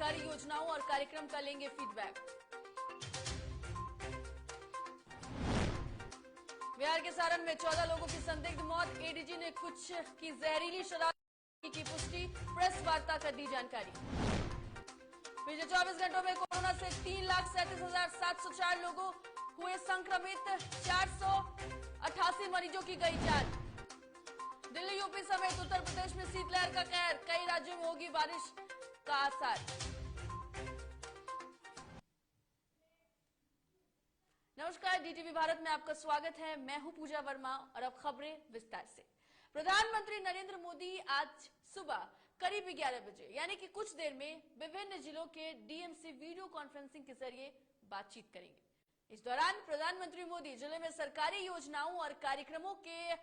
सरकारी योजनाओं और कार्यक्रम का लेंगे फीडबैक। बिहार के सारण में 14 लोगों की संदिग्ध मौत, एडीजी ने कुछ की जहरीली शराब की पुष्टि, प्रेस वार्ता कर दी जानकारी। पिछले 24 घंटों में कोरोना से 3,37,704 लोगों हुए संक्रमित, 488 मरीजों की गई जान। दिल्ली, यूपी समेत उत्तर प्रदेश में शीतलहर का कहर, कई राज्यों में होगी बारिश का आसार। नमस्कार, डीटीवी भारत में आपका स्वागत है। मैं हूं पूजा वर्मा और अब खबरें विस्तार से। प्रधानमंत्री नरेंद्र मोदी आज सुबह करीब 11 बजे यानी कि कुछ देर में विभिन्न जिलों के डीएम से वीडियो कॉन्फ्रेंसिंग के जरिए बातचीत करेंगे। इस दौरान प्रधानमंत्री मोदी जिले में सरकारी योजनाओं और कार्यक्रमों के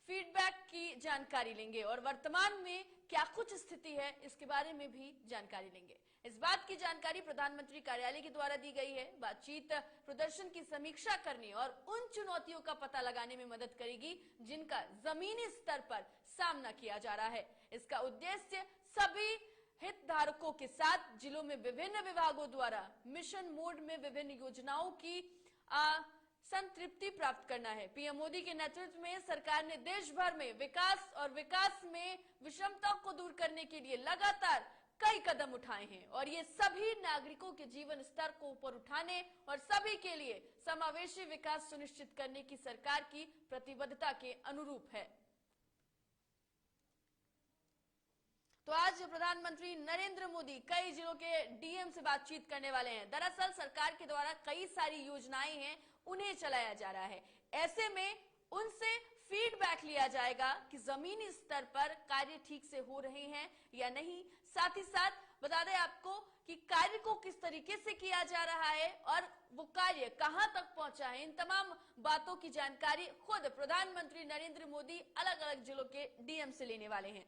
फीडबैक की जानकारी लेंगे और वर्तमान में क्या कुछ स्थिति है इसके बारे में भी जानकारी लेंगे। इस बात की जानकारी प्रधानमंत्री कार्यालय के द्वारा दी गई है। बातचीत प्रदर्शन की समीक्षा करने और उन चुनौतियों का पता लगाने में मदद करेगी जिनका जमीनी स्तर पर सामना किया जा रहा है। इसका उद्देश्य सभी हितधारकों के साथ जिलों में विभिन्न विभागों द्वारा मिशन मोड में विभिन्न योजनाओं की संतृप्ति प्राप्त करना है। पीएम मोदी के नेतृत्व में सरकार ने देश भर में विकास में विषमता को दूर करने के लिए लगातार कई कदम उठाए हैं और ये सभी नागरिकों के जीवन स्तर को ऊपर उठाने और सभी के लिए समावेशी विकास सुनिश्चित करने की सरकार की प्रतिबद्धता के अनुरूप है। तो आज प्रधानमंत्री नरेंद्र मोदी कई जिलों के डीएम से बातचीत करने वाले हैं। दरअसल सरकार के द्वारा कई सारी योजनाएं हैं, उन्हें चलाया जा रहा है। ऐसे में उनसे फीडबैक लिया जाएगा कि जमीनी स्तर पर कार्य ठीक से हो रहे हैं या नहीं। साथ ही साथ बता दें आपको कि कार्य को किस तरीके से किया जा रहा है और वो कार्य कहां तक पहुंचा है। इन तमाम बातों की जानकारी खुद प्रधानमंत्री नरेंद्र मोदी अलग अलग जिलों के डीएम से लेने वाले हैं।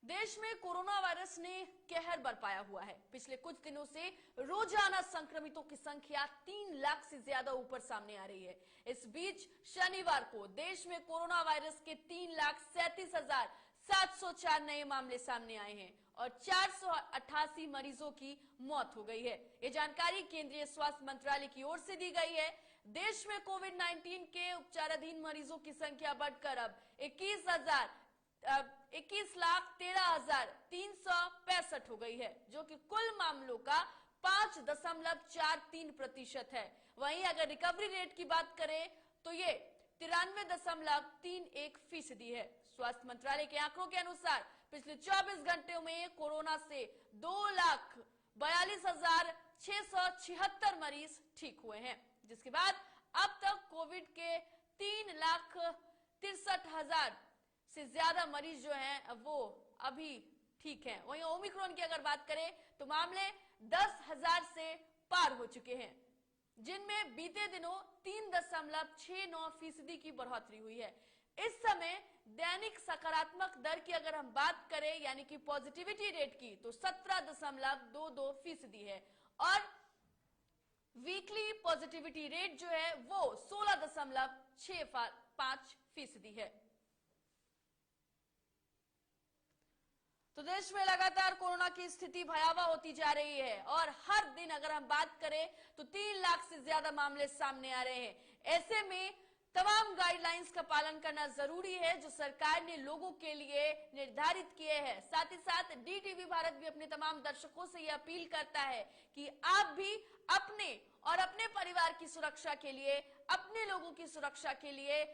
देश में कोरोना वायरस ने कहर बरपाया हुआ है। पिछले कुछ दिनों से रोजाना संक्रमितों की संख्या 3 लाख से ज्यादा ऊपर सामने आ रही है। इस बीच शनिवार को देश में कोरोना वायरस के 3,37,704 नए मामले सामने आए हैं और 488 मरीजों की मौत हो गई है। ये जानकारी केंद्रीय स्वास्थ्य मंत्रालय की ओर से दी गई है। देश में कोविड-19 के उपचाराधीन मरीजों की संख्या बढ़कर अब 21,13,365 हो गई है, जो कि कुल मामलों का 5.43% है। वहीं अगर रिकवरी रेट की बात करें तो ये 93.31% है। स्वास्थ्य मंत्रालय के आंकड़ों के अनुसार पिछले 24 घंटों में कोरोना से 2,42,676 मरीज ठीक हुए हैं, जिसके बाद अब तक कोविड के 3,63,000 से ज्यादा मरीज जो हैं वो अभी ठीक हैं। वहीं ओमिक्रॉन की अगर बात करें तो मामले 10,000 से पार हो चुके हैं, जिनमें बीते दिनों 3.69% की बढ़ोतरी हुई है। इस समय दैनिक सकारात्मक दर की अगर हम बात करें यानी कि पॉजिटिविटी रेट की तो 17.22% है और वीकली पॉजिटिविटी रेट जो है वो 16.65% है। तो देश में लगातार कोरोना की स्थिति भयावह होती जा रही है और हर दिन अगर हम बात करें तो 3 लाख से ज्यादा मामले सामने आ रहे हैं। ऐसे में तमाम गाइडलाइंस का पालन करना जरूरी है जो सरकार ने लोगों के लिए निर्धारित किए हैं। साथ ही साथ डीटीवी भारत भी अपने तमाम दर्शकों से यह अपील करता है कि आप भी अपने और अपने परिवार की सुरक्षा के लिए, अपने लोगों की सुरक्षा के लिए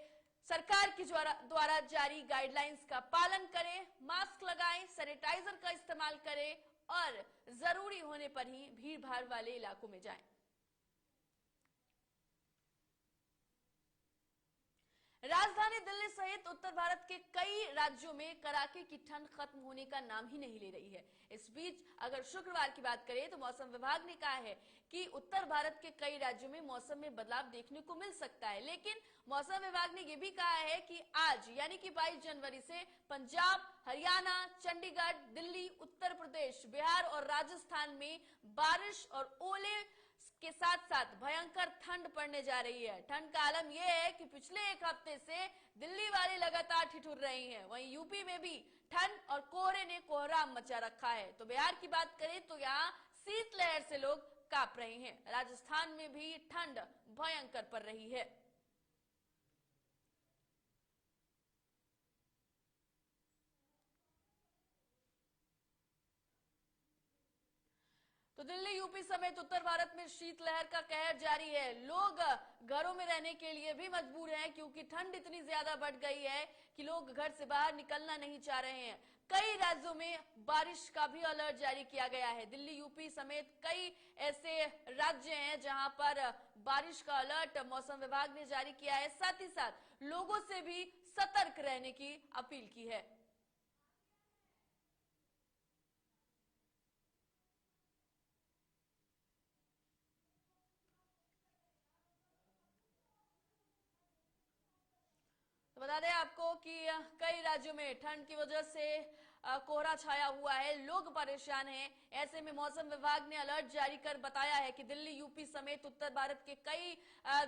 सरकार के द्वारा जारी गाइडलाइंस का पालन करें, मास्क लगाएं, सैनिटाइजर का इस्तेमाल करें और जरूरी होने पर ही भीड़ भाड़ वाले इलाकों में जाएं। राजधानी दिल्ली सहित उत्तर भारत के कई राज्यों में कड़ाके की ठंड खत्म होने का नाम ही नहीं ले रही है। इस बीच अगर शुक्रवार की बात करें तो मौसम विभाग ने कहा है कि उत्तर भारत के कई राज्यों में मौसम में बदलाव देखने को मिल सकता है, लेकिन मौसम विभाग ने यह भी कहा है कि आज यानी कि 22 जनवरी से पंजाब, हरियाणा, चंडीगढ़, दिल्ली, उत्तर प्रदेश, बिहार और राजस्थान में बारिश और ओले के साथ साथ भयंकर ठंड पड़ने जा रही है। ठंड का आलम यह है कि पिछले एक हफ्ते से दिल्ली वाले लगातार ठिठुर रही हैं। वहीं यूपी में भी ठंड और कोहरे ने कोहराम मचा रखा है। तो बिहार की बात करें तो यहाँ शीतलहर से लोग कांप रहे हैं। राजस्थान में भी ठंड भयंकर पड़ रही है। तो दिल्ली, यूपी समेत उत्तर भारत में शीतलहर का कहर जारी है। लोग घरों में रहने के लिए भी मजबूर हैं क्योंकि ठंड इतनी ज्यादा बढ़ गई है कि लोग घर से बाहर निकलना नहीं चाह रहे हैं। कई राज्यों में बारिश का भी अलर्ट जारी किया गया है। दिल्ली, यूपी समेत कई ऐसे राज्य हैं जहां पर बारिश का अलर्ट मौसम विभाग ने जारी किया है। साथ ही साथ लोगों से भी सतर्क रहने की अपील की है। तो बता दें आपको कि कई राज्यों में ठंड की वजह से कोहरा छाया हुआ है, लोग परेशान हैं। ऐसे में मौसम विभाग ने अलर्ट जारी कर बताया है कि दिल्ली, यूपी समेत उत्तर भारत के कई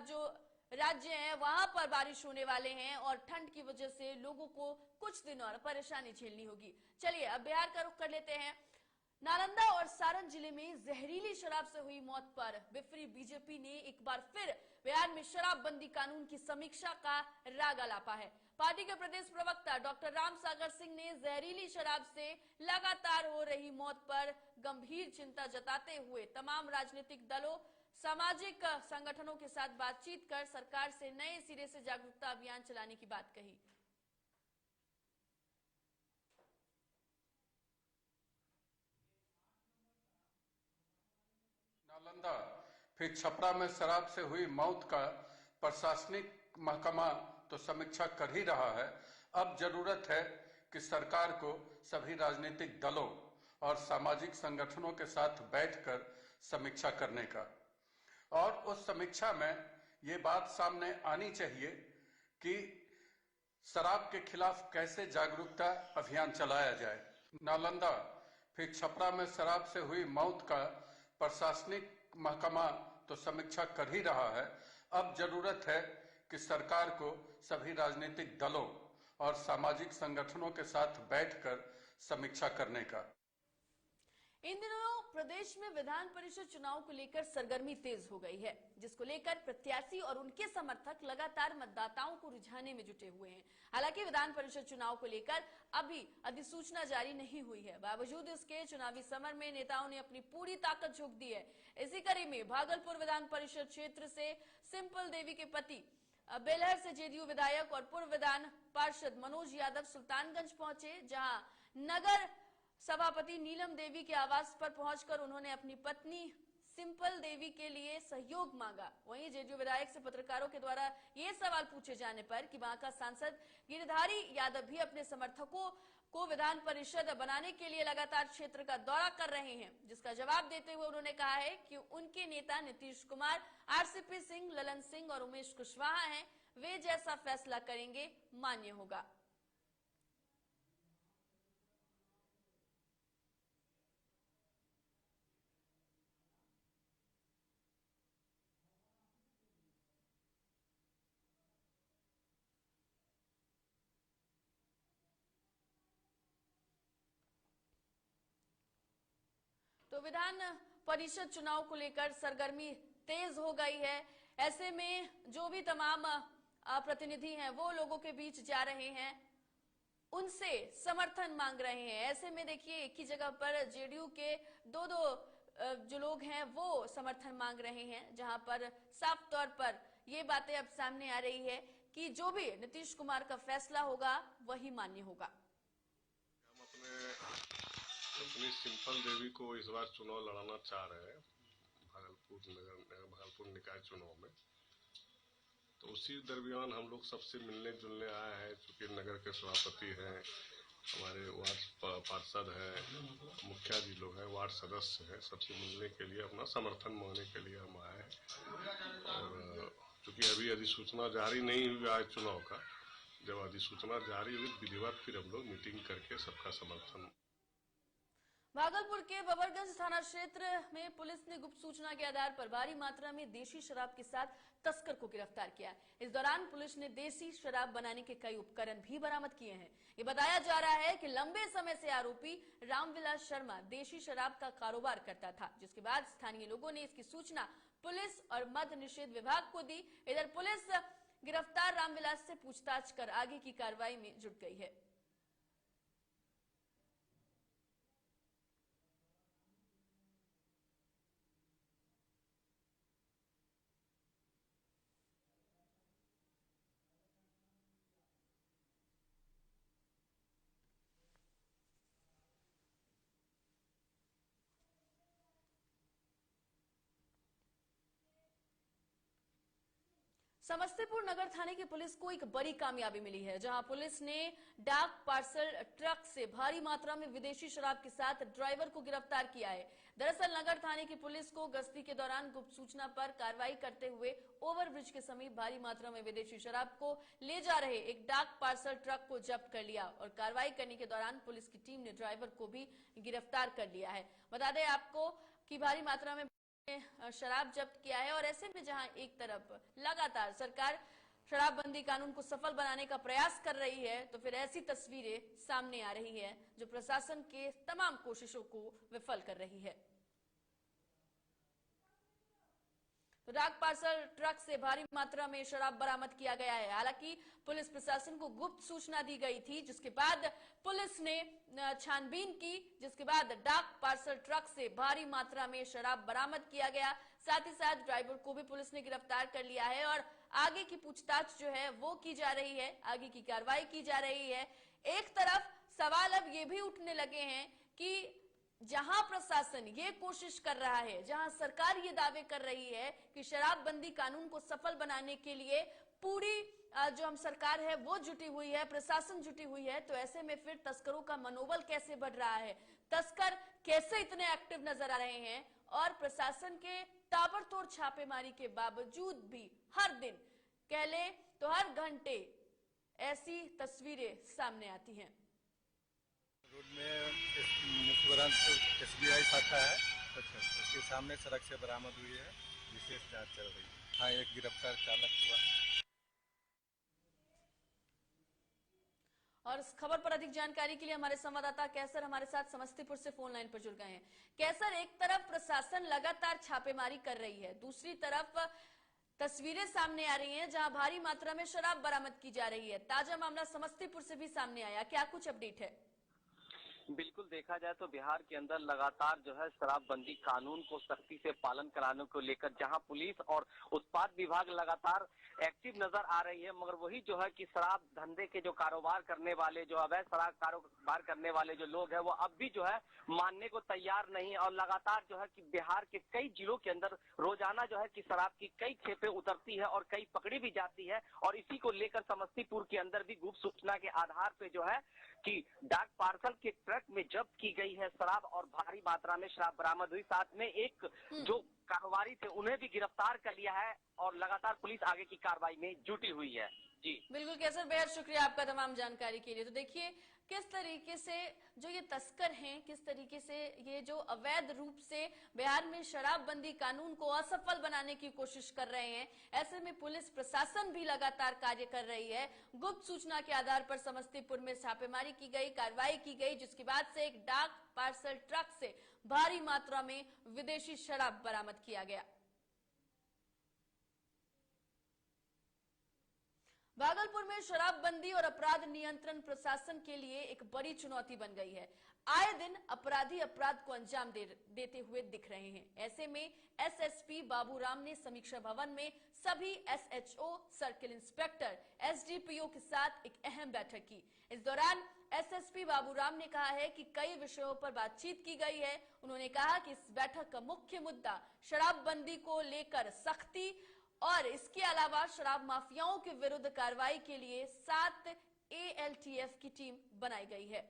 जो राज्य हैं वहां पर बारिश होने वाले हैं और ठंड की वजह से लोगों को कुछ दिन और परेशानी झेलनी होगी। चलिए अब बिहार का रुख कर लेते हैं। नालंदा और सारण जिले में जहरीली शराब से हुई मौत पर विपरी बीजेपी ने एक बार फिर बिहार में शराबबंदी कानून की समीक्षा का राग अलापा है। पार्टी के प्रदेश प्रवक्ता डॉक्टर राम सागर सिंह ने जहरीली शराब से लगातार हो रही मौत पर गंभीर चिंता जताते हुए तमाम राजनीतिक दलों, सामाजिक संगठनों के साथ बातचीत कर सरकार से नए सिरे से जागरूकता अभियान चलाने की बात कही। नालंदा फिर छपरा में शराब से हुई मौत का प्रशासनिक महकमा तो समीक्षा कर ही रहा है। अब जरूरत है कि सरकार को सभी राजनीतिक दलों और सामाजिक संगठनों के साथ बैठकर समीक्षा करने का, और उस समीक्षा में ये बात सामने आनी चाहिए कि शराब के खिलाफ कैसे जागरूकता अभियान चलाया जाए। नालंदा फिर छपरा में शराब से हुई मौत का प्रशासनिक महकमा तो समीक्षा कर ही रहा है। अब जरूरत है कि सरकार को सभी राजनीतिक दलों और सामाजिक संगठनों के साथ बैठकर समीक्षा करने का। इन दिनों प्रदेश में विधान परिषद चुनाव को लेकर सरगर्मी तेज हो गई है, जिसको लेकर प्रत्याशी और उनके समर्थक लगातार मतदाताओं को रिझाने में जुटे हुए हैं। हालांकि विधान परिषद चुनाव को लेकर अभी अधिसूचना जारी नहीं हुई है। बावजूद इसके चुनावी समर में नेताओं ने अपनी पूरी ताकत झोंक दी है। इसी कड़ी में भागलपुर विधान परिषद क्षेत्र से सिंपल देवी के पति बेलहर से जेडीयू विधायक और पूर्व विधान पार्षद मनोज यादव सुल्तानगंज पहुंचे, जहां नगर सभापति नीलम देवी के आवास पर पहुंचकर उन्होंने अपनी पत्नी सिंपल देवी के लिए सहयोग मांगा। वहीं जेडीयू विधायक से पत्रकारों के द्वारा ये सवाल पूछे जाने पर कि वहां का सांसद गिरिधारी यादव भी अपने समर्थकों को विधान परिषद बनाने के लिए लगातार क्षेत्र का दौरा कर रहे हैं, जिसका जवाब देते हुए उन्होंने कहा है कि उनके नेता नीतीश कुमार, आरसीपी सिंह, ललन सिंह और उमेश कुशवाहा हैं। वे जैसा फैसला करेंगे मान्य होगा। तो विधान परिषद चुनाव को लेकर सरगर्मी तेज हो गई है। ऐसे में जो भी तमाम प्रतिनिधि हैं वो लोगों के बीच जा रहे हैं, उनसे समर्थन मांग रहे हैं। ऐसे में देखिए एक ही जगह पर जेडीयू के दो जो लोग हैं वो समर्थन मांग रहे हैं, जहां पर साफ तौर पर ये बातें अब सामने आ रही है कि जो भी नीतीश कुमार का फैसला होगा वही मान्य होगा। अपनी सिंपल देवी को इस बार चुनाव लड़ाना चाह रहे हैं भागलपुर निकाय चुनाव में। तो उसी दरमियान हम लोग सबसे मिलने जुलने आए हैं, चूंकि नगर के सभापति हैं, हमारे वार्ड पार्षद हैं, मुखिया जी लोग हैं, वार्ड सदस्य हैं, सबसे मिलने के लिए अपना समर्थन मांगने के लिए हम आए हैं। और चूंकि अभी अधिसूचना जारी नहीं हुआ है चुनाव का, जब अधिसूचना जारी हुई विधिवत फिर हम लोग मीटिंग करके सबका समर्थन। भागलपुर के बबरगंज थाना क्षेत्र में पुलिस ने गुप्त सूचना के आधार पर भारी मात्रा में देशी शराब के साथ तस्कर को गिरफ्तार किया। इस दौरान पुलिस ने देसी शराब बनाने के कई उपकरण भी बरामद किए हैं। ये बताया जा रहा है कि लंबे समय से आरोपी रामविलास शर्मा देशी शराब का कारोबार करता था, जिसके बाद स्थानीय लोगों ने इसकी सूचना पुलिस और मद्य निषेध विभाग को दी। इधर पुलिस गिरफ्तार रामविलास से पूछताछ कर आगे की कार्रवाई में जुट गई है। समस्तीपुर नगर थाने की पुलिस को एक बड़ी कामयाबी मिली है, जहां पुलिस ने डाक पार्सल ट्रक से भारी मात्रा में विदेशी शराब के साथ ड्राइवर को गिरफ्तार किया है। दरअसल नगर थाने की पुलिस को गश्ती के दौरान गुप्त सूचना पर कार्रवाई करते हुए ओवरब्रिज के समीप भारी मात्रा में विदेशी शराब को ले जा रहे एक डाक पार्सल ट्रक को जब्त कर लिया और कार्रवाई करने के दौरान पुलिस की टीम ने ड्राइवर को भी गिरफ्तार कर लिया है। बता दें आपको कि भारी मात्रा में शराब जब्त किया है और ऐसे में जहां एक तरफ लगातार सरकार शराबबंदी कानून को सफल बनाने का प्रयास कर रही है, तो फिर ऐसी तस्वीरें सामने आ रही है जो प्रशासन के तमाम कोशिशों को विफल कर रही है। तो डाक पार्सल ट्रक से भारी मात्रा में शराब बरामद किया गया है। हालांकि पुलिस प्रशासन को गुप्त सूचना दी गई थी, जिसके बाद पुलिस ने छानबीन की, जिसके बाद डाक पार्सल ट्रक से भारी मात्रा में शराब बरामद किया गया। साथ ही साथ ड्राइवर को भी पुलिस ने गिरफ्तार कर लिया है और आगे की पूछताछ जो है वो की जा रही है, आगे की कार्रवाई की जा रही है। एक तरफ सवाल अब ये भी उठने लगे हैं कि जहां प्रशासन ये कोशिश कर रहा है, जहां सरकार ये दावे कर रही है कि शराबबंदी कानून को सफल बनाने के लिए पूरी जो हम सरकार है वो जुटी हुई है, प्रशासन जुटी हुई है, तो ऐसे में फिर तस्करों का मनोबल कैसे बढ़ रहा है, तस्कर कैसे इतने एक्टिव नजर आ रहे हैं और प्रशासन के ताबड़तोड़ छापेमारी के बावजूद भी हर दिन कह ले तो हर घंटे ऐसी तस्वीरें सामने आती हैं। रोड में मुखबरान SBI शाखा है, उसके सामने सड़क से बरामद हुई है, विशेष जांच चल रही है। हाँ, एक गिरफ्तार चालक हुआ। और इस खबर पर अधिक जानकारी के लिए हमारे संवाददाता कैसर हमारे साथ समस्तीपुर से फोन लाइन पर जुड़ गए हैं। कैसर, एक तरफ प्रशासन लगातार छापेमारी कर रही है, दूसरी तरफ तस्वीरें सामने आ रही हैं जहां भारी मात्रा में शराब बरामद की जा रही है। ताजा मामला समस्तीपुर से भी सामने आया, क्या कुछ अपडेट है? बिल्कुल, देखा जाए तो बिहार के अंदर लगातार जो है शराबबंदी कानून को सख्ती से पालन कराने को लेकर जहां पुलिस और उत्पाद विभाग लगातार एक्टिव नजर आ रही है, मगर वही जो है कि शराब धंधे के जो कारोबार करने वाले, जो अवैध शराब कारोबार करने वाले जो लोग हैं वो अब भी जो है मानने को तैयार नहीं है और लगातार जो है कि बिहार के कई जिलों के अंदर रोजाना जो है कि शराब की कई खेपें उतरती है और कई पकड़ी भी जाती है। और इसी को लेकर समस्तीपुर के अंदर भी गुप्त सूचना के आधार पे जो है कि डाक पार्सल के ट्रक में जब्त की गई है शराब और भारी मात्रा में शराब बरामद हुई। साथ में एक जो कारोबारी थे उन्हें भी गिरफ्तार कर लिया है और लगातार पुलिस आगे की कार्रवाई में जुटी हुई है। जी बिल्कुल कैसर, बेहद शुक्रिया आपका तमाम जानकारी के लिए। तो देखिए किस तरीके से जो ये तस्कर हैं, किस तरीके से ये जो अवैध रूप से बिहार में शराबबंदी कानून को असफल बनाने की कोशिश कर रहे हैं, ऐसे में पुलिस प्रशासन भी लगातार कार्य कर रही है। गुप्त सूचना के आधार पर समस्तीपुर में छापेमारी की गई, कार्रवाई की गई, जिसके बाद से एक डाक पार्सल ट्रक से भारी मात्रा में विदेशी शराब बरामद किया गया। भागलपुर में शराबबंदी और अपराध नियंत्रण प्रशासन के लिए एक बड़ी चुनौती बन गई है। आए दिन अपराधी अपराध को अंजाम देते हुए दिख रहे हैं। ऐसे में SSP बाबूराम ने समीक्षा भवन में सभी SHO, सर्किल इंस्पेक्टर, SDPO के साथ एक अहम बैठक की। इस दौरान SSP बाबूराम ने कहा है कि कई विषयों पर बातचीत की गई है। उन्होंने कहा कि इस बैठक का मुख्य मुद्दा शराबबंदी को लेकर सख्ती और इसके अलावा शराब माफियाओं के विरुद्ध कार्रवाई के लिए 7 ALTF की टीम बनाई गई है।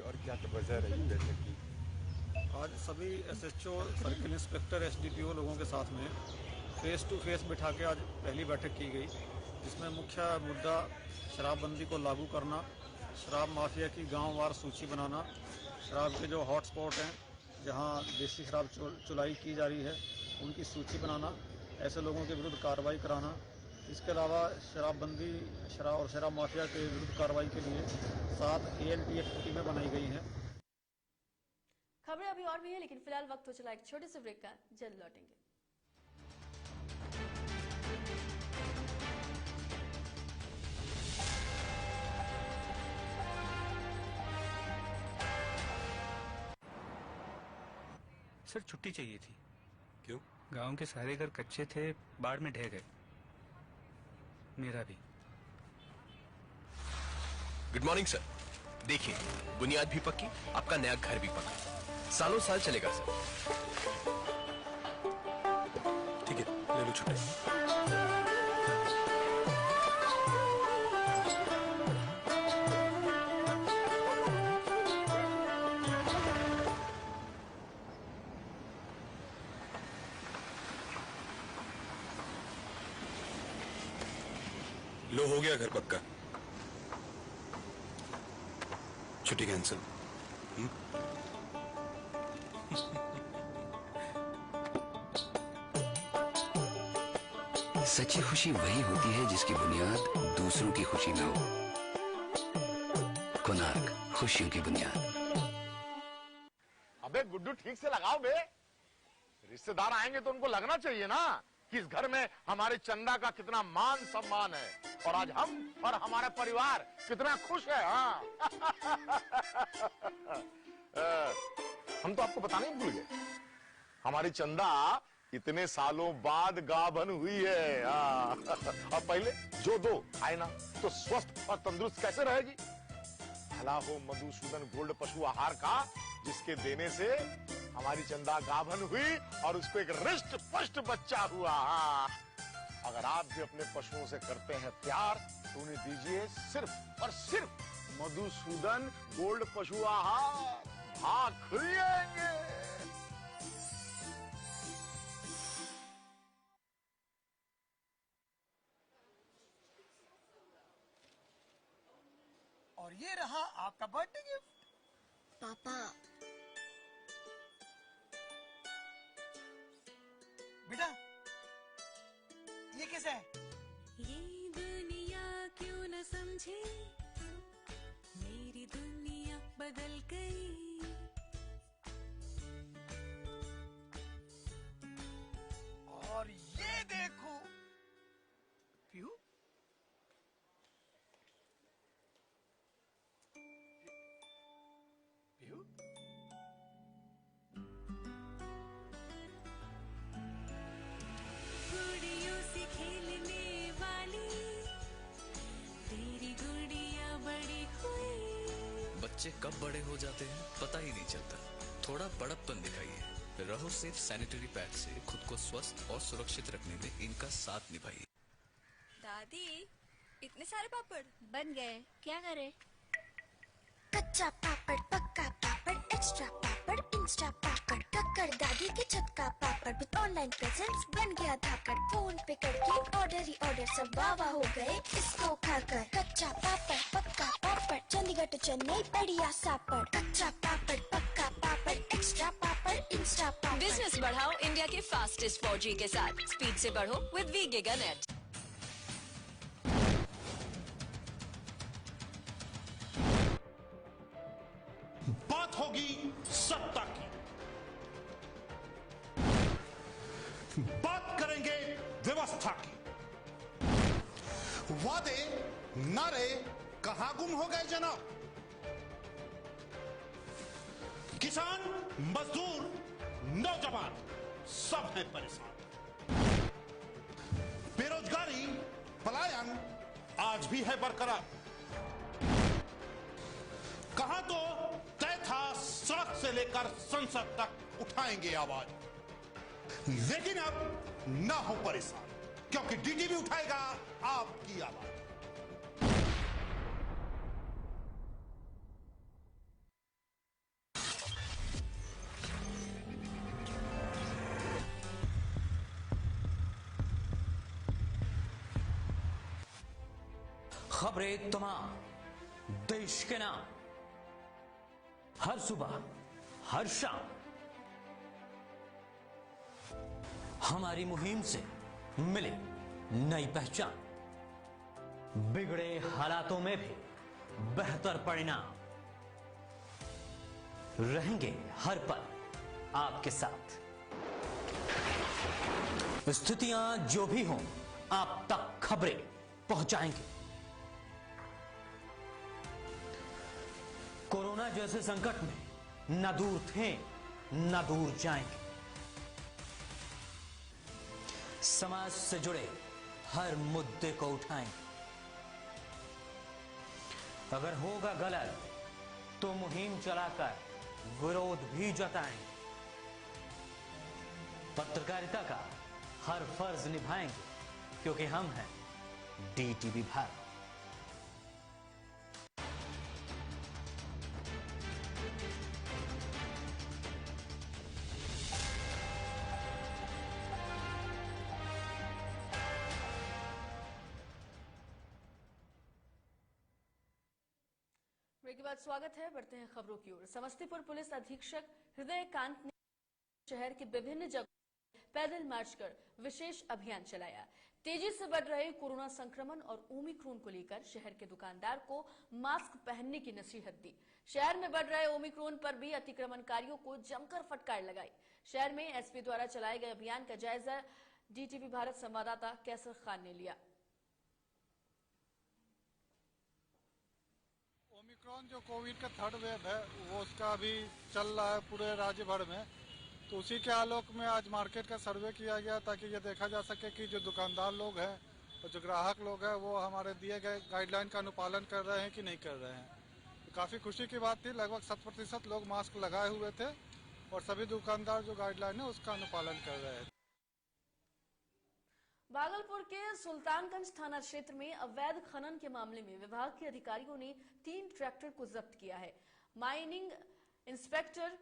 और क्या वजह रही बैठक की? आज सभी SHO, सर्किल इंस्पेक्टर, SDPO लोगों के साथ में फेस टू फेस बिठा के आज पहली बैठक की गई, जिसमें मुख्य मुद्दा शराबबंदी को लागू करना, शराब माफिया की गांववार सूची बनाना, शराब के जो हॉटस्पॉट हैं जहां देसी शराब चुलाई की जा रही है उनकी सूची बनाना, ऐसे लोगों के विरुद्ध कार्रवाई कराना। इसके अलावा शराबबंदी और शराब माफिया के विरुद्ध कार्रवाई के लिए 7 ANPF टीमें बनाई गई हैं। खबरें अभी और भी है, लेकिन फिलहाल वक्त हो चला एक छोटे से ब्रेक का। जल्द लौटेंगे। सर छुट्टी चाहिए थी। क्यों? गांव के सारे घर कच्चे थे, बाढ़ में ढह गए। मेरा भी। Good morning sir. देखिए, बुनियाद भी पक्की, आपका नया घर भी पक्का, सालों साल चलेगा सर। ठीक है, ले लो छुट्टी। लो, हो गया घर पक्का। छुट्टी कैंसिल। सच्ची खुशी वही होती है जिसकी बुनियाद दूसरों की खुशी में हो। कोणार्क, खुशियों की बुनियाद। अबे गुड्डू, ठीक से लगाओ बे। रिश्तेदार आएंगे तो उनको लगना चाहिए ना कि इस घर में हमारे चंदा का कितना मान सम्मान है, और आज हम और हमारा परिवार कितना खुश है। हाँ। हम तो आपको बताने ही भूल गए, हमारी चंदा इतने सालों बाद गाभन हुई है। हाँ। और पहले जो दो खाए ना तो स्वस्थ और तंदुरुस्त कैसे रहेगी। भला हो मधुसूदन गोल्ड पशु आहार का, जिसके देने से हमारी चंदा गाभन हुई और उसको एक रिष्ट पुष्ट बच्चा हुआ। अगर आप भी अपने पशुओं से करते हैं प्यार तो उन्हें दीजिए सिर्फ और सिर्फ मधुसूदन गोल्ड पशु आहार। भाग खुलेंगे। और ये रहा आपका बर्थडे गिफ्ट। पापा, बेटा ये कैसा है? ये दुनिया क्यों न समझे, मेरी दुनिया बदल गई। और ये देखो प्यू, प्यू गुड़ियों से खेलने वाली तेरी गुड़िया बड़ी हुई। बच्चे कब बड़े हो जाते हैं पता ही नहीं चलता। थोड़ा बड़प्पन दिखाइए। रहो सेफ सैनिटरी पैड से खुद को स्वस्थ और सुरक्षित रखने में इनका साथ निभाइए। दादी, इतने सारे पापड़ बन गए, क्या करे? कच्चा पापड़, पक्का पापड़, एक्स्ट्रा पापड़, इंस्टा पापड़, कक्कर दादी के छत का पापड़ विद ऑनलाइन प्रेजेंस बन गया धाकड़। फोन पे करके ऑर्डर ही ऑर्डर, सब वाह हो गए इसको खाकर। कच्चा पापड़, पक्का पापड़, चंडीगढ़ टू चेन्नई बढ़िया सापड़। कच्चा पापड़, पक्का पापड़, एक्स्ट्रा पापड़, इंस्टा पापड़। बिजनेस बढ़ाओ इंडिया के फास्टेस्ट 4G के साथ। स्पीड से बढ़ो विद वी गिगानेट। बात होगी सत्ता की, बात करेंगे व्यवस्था की। वादे नारे कहां गुम हो गए जनाब? किसान, मजदूर, नौजवान सब हैं परेशान। बेरोजगारी, पलायन आज भी है बरकरार। कहां तो तय था सड़क से लेकर संसद तक उठाएंगे आवाज, लेकिन अब ना हो परेशान, क्योंकि डीजीपी उठाएगा आपकी आवाज। खबरें तमाम देश के नाम हर सुबह हर शाम हमारी मुहिम से मिले नई पहचान, बिगड़े हालातों में भी बेहतर परिणाम, रहेंगे हर पल आपके साथ। स्थितियां जो भी हों आप तक खबरें पहुंचाएंगे। कोरोना जैसे संकट में न दूर थे न दूर जाएंगे। समाज से जुड़े हर मुद्दे को उठाएंगे। अगर होगा गलत तो मुहिम चलाकर विरोध भी जताएंगे। पत्रकारिता का हर फर्ज निभाएंगे क्योंकि हम हैं डीटीवी भारत। ब्रेक के बाद स्वागत है। बढ़ते हैं खबरों की ओर। समस्तीपुर पुलिस अधीक्षक हृदयकांत ने शहर के विभिन्न जगहों पैदल मार्च कर विशेष अभियान चलाया। तेजी से बढ़ रहे कोरोना संक्रमण और ओमिक्रॉन को लेकर शहर के दुकानदार को मास्क पहनने की नसीहत दी। शहर में बढ़ रहे ओमिक्रॉन पर भी अतिक्रमणकारियों को जमकर फटकार लगाई। शहर में एसपी द्वारा चलाए गए अभियान का जायजा डीटीवी भारत संवाददाता कैसर खान ने लिया। ओमिक्रॉन जो कोविड का थर्ड वेव है वो उसका अभी चल रहा है पूरे राज्य भर में, तो उसी के आलोक में आज मार्केट का सर्वे किया गया ताकि ये देखा जा सके कि जो दुकानदार लोग हैं और जो ग्राहक लोग हैं वो हमारे दिए गए गाइडलाइन का अनुपालन कर रहे हैं कि नहीं कर रहे हैं। तो काफ़ी खुशी की बात थी, लगभग 100% लोग मास्क लगाए हुए थे और सभी दुकानदार जो गाइडलाइन है उसका अनुपालन कर रहे हैं। भागलपुर के सुल्तानगंज थाना क्षेत्र में अवैध खनन के मामले में विभाग के अधिकारियों ने 3 ट्रैक्टर को जब्त किया है। माइनिंग इंस्पेक्टर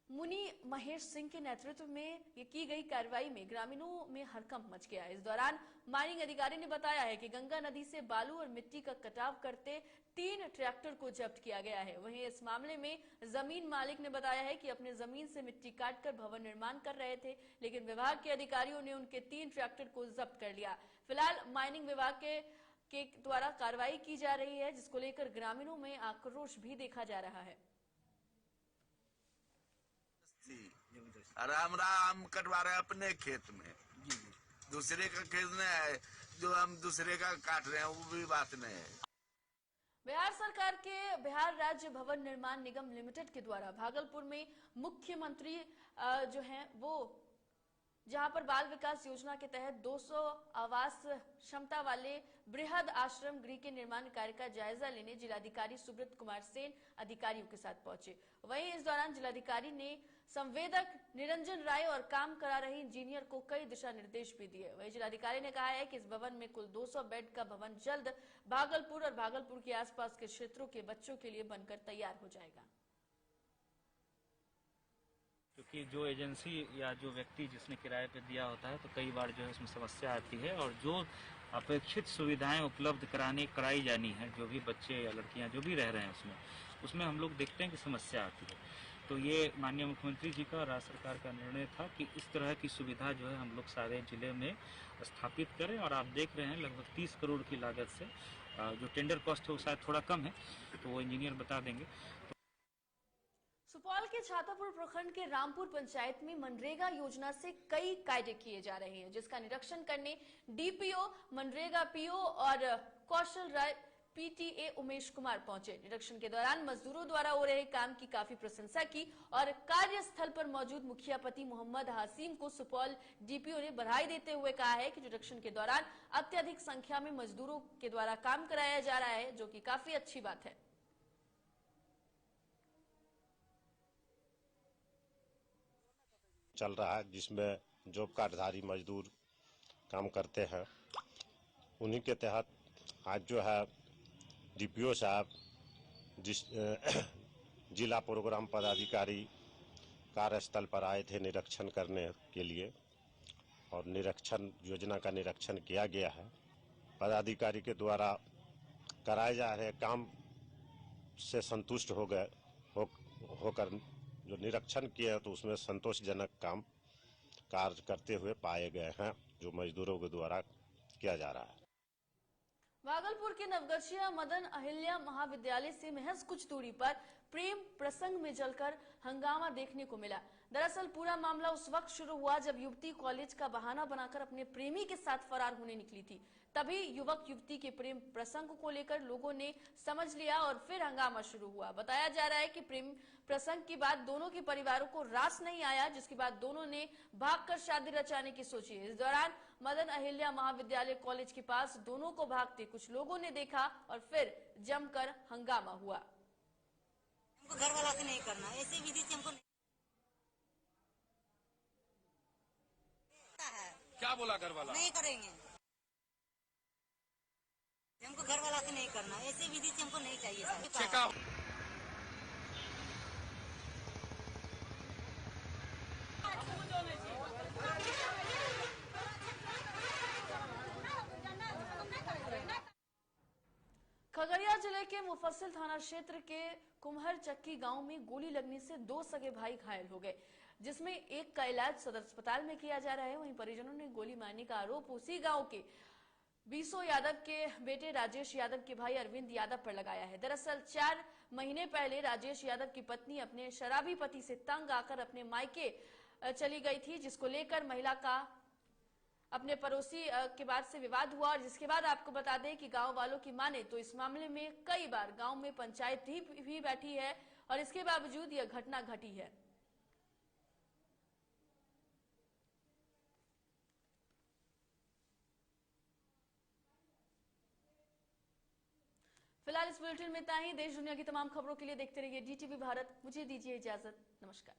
मुनि महेश सिंह के नेतृत्व में ये की गई कार्रवाई में ग्रामीणों में हड़कंप मच गया। इस दौरान माइनिंग अधिकारी ने बताया है कि गंगा नदी से बालू और मिट्टी का कटाव करते 3 ट्रैक्टर को जब्त किया गया है। वहीं इस मामले में जमीन मालिक ने बताया है कि अपने जमीन से मिट्टी काटकर भवन निर्माण कर रहे थे, लेकिन विभाग के अधिकारियों ने उनके 3 ट्रैक्टर को जब्त कर लिया। फिलहाल माइनिंग विभाग के द्वारा कार्रवाई की जा रही है, जिसको लेकर ग्रामीणों में आक्रोश भी देखा जा रहा है। राम राम कटवा रहे अपने खेत में, दूसरे का खेत में है जो हम दूसरे का काट रहे हैं, वो भी बात नहीं है। बिहार सरकार के बिहार राज्य भवन निर्माण निगम लिमिटेड के द्वारा भागलपुर में मुख्यमंत्री जो हैं वो जहां पर बाल विकास योजना के तहत 200 आवास क्षमता वाले बृहद आश्रम गृह के निर्माण कार्य का जायजा लेने जिलाधिकारी सुब्रत कुमार सेन अधिकारियों के साथ पहुंचे। वहीं इस दौरान जिलाधिकारी ने संवेदक निरंजन राय और काम करा रहे इंजीनियर को कई दिशा निर्देश भी दिए। वहीं जिलाधिकारी ने कहा है कि इस भवन में कुल 200 बेड का भवन जल्द भागलपुर और भागलपुर के आसपास के क्षेत्रों के बच्चों के लिए बनकर तैयार हो जाएगा। क्योंकि जो एजेंसी या जो व्यक्ति जिसने किराए पे दिया होता है तो कई बार जो है उसमें समस्या आती है, और जो अपेक्षित सुविधाएं उपलब्ध कराई जानी है, जो भी बच्चे या लड़कियां जो भी रह रहे हैं उसमें हम लोग देखते हैं कि समस्या आती है। तो ये माननीय मुख्यमंत्री जी का और राज्य सरकार का निर्णय था कि इस तरह की सुविधा जो है हम लोग सारे जिले में स्थापित करें, और आप देख रहे हैं लगभग 30 करोड़ की लागत से जो टेंडर कॉस्ट है वो शायद थोड़ा कम है, तो वो इंजीनियर बता देंगे। सुपौल के छातापुर प्रखंड के रामपुर पंचायत में मनरेगा योजना से कई कायदे किए जा रहे हैं, जिसका निरीक्षण करने डीपीओ, मनरेगा पीओ और कौशल राय पीटीए उमेश कुमार पहुंचे। निरीक्षण के दौरान मजदूरों द्वारा हो रहे काम की काफी प्रशंसा की और कार्यस्थल पर मौजूद मुखिया पति मोहम्मद हासिम को सुपौल डीपीओ ने बधाई देते हुए कहा है कि निरीक्षण के दौरान अत्यधिक संख्या में मजदूरों के द्वारा काम कराया जा रहा है, जो कि काफी अच्छी बात है। चल रहा है जिसमें जॉब कार्डधारी मजदूर काम करते हैं, उन्हीं के तहत आज जो है डीपीओ साहब जिस जिला प्रोग्राम पदाधिकारी कार्यस्थल पर आए थे निरीक्षण करने के लिए, और निरीक्षण योजना का निरीक्षण किया गया है। पदाधिकारी के द्वारा कराए जा रहे काम से संतुष्ट हो गए होकर जो निरीक्षण किया तो उसमें संतोषजनक काम कार्य करते हुए पाए गए हैं, जो मजदूरों के द्वारा किया जा रहा है। भागलपुर के नवगछिया मदन अहिल्या महाविद्यालय से महज कुछ दूरी पर प्रेम प्रसंग में जलकर हंगामा देखने को मिला। दरअसल पूरा मामला उस वक्त शुरू हुआ जब युवती कॉलेज का बहाना बनाकर अपने प्रेमी के साथ फरार होने निकली थी। तभी युवक युवती के प्रेम प्रसंग को लेकर लोगों ने समझ लिया और फिर हंगामा शुरू हुआ। बताया जा रहा है कि प्रेम प्रसंग की बात दोनों के परिवारों को रास नहीं आया, जिसके बाद दोनों ने भागकर शादी रचाने की सोची। इस दौरान मदन अहिल्या महाविद्यालय कॉलेज के पास दोनों को भागते कुछ लोगों ने देखा और फिर जमकर हंगामा हुआ। हमको घर वाला से नहीं करना, ऐसे विधि से हमको क्या बोला घर वाला? नहीं करेंगे, हमको घर वाला से नहीं करना, ऐसे विधि से हमको नहीं चाहिए। खगड़िया जिले के मुफस्सिल थाना क्षेत्र के कुम्हर चक्की गांव में गोली लगने से 2 सगे भाई घायल हो गए, जिसमें एक का इलाज सदर अस्पताल में किया जा रहा है। वहीं परिजनों ने गोली मारने का आरोप उसी गांव के बीसो यादव के बेटे राजेश यादव के भाई अरविंद यादव पर लगाया है। दरअसल 4 महीने पहले राजेश यादव की पत्नी अपने शराबी पति से तंग आकर अपने मायके चली गई थी, जिसको लेकर महिला का अपने पड़ोसी के बाद से विवाद हुआ। और जिसके बाद आपको बता दें कि गांव वालों की माने तो इस मामले में कई बार गांव में पंचायत भी बैठी है और इसके बावजूद यह घटना घटी है। फिलहाल इस बुलेटिन में इतना ही। देश दुनिया की तमाम खबरों के लिए देखते रहिए DTV भारत। मुझे दीजिए इजाजत। नमस्कार।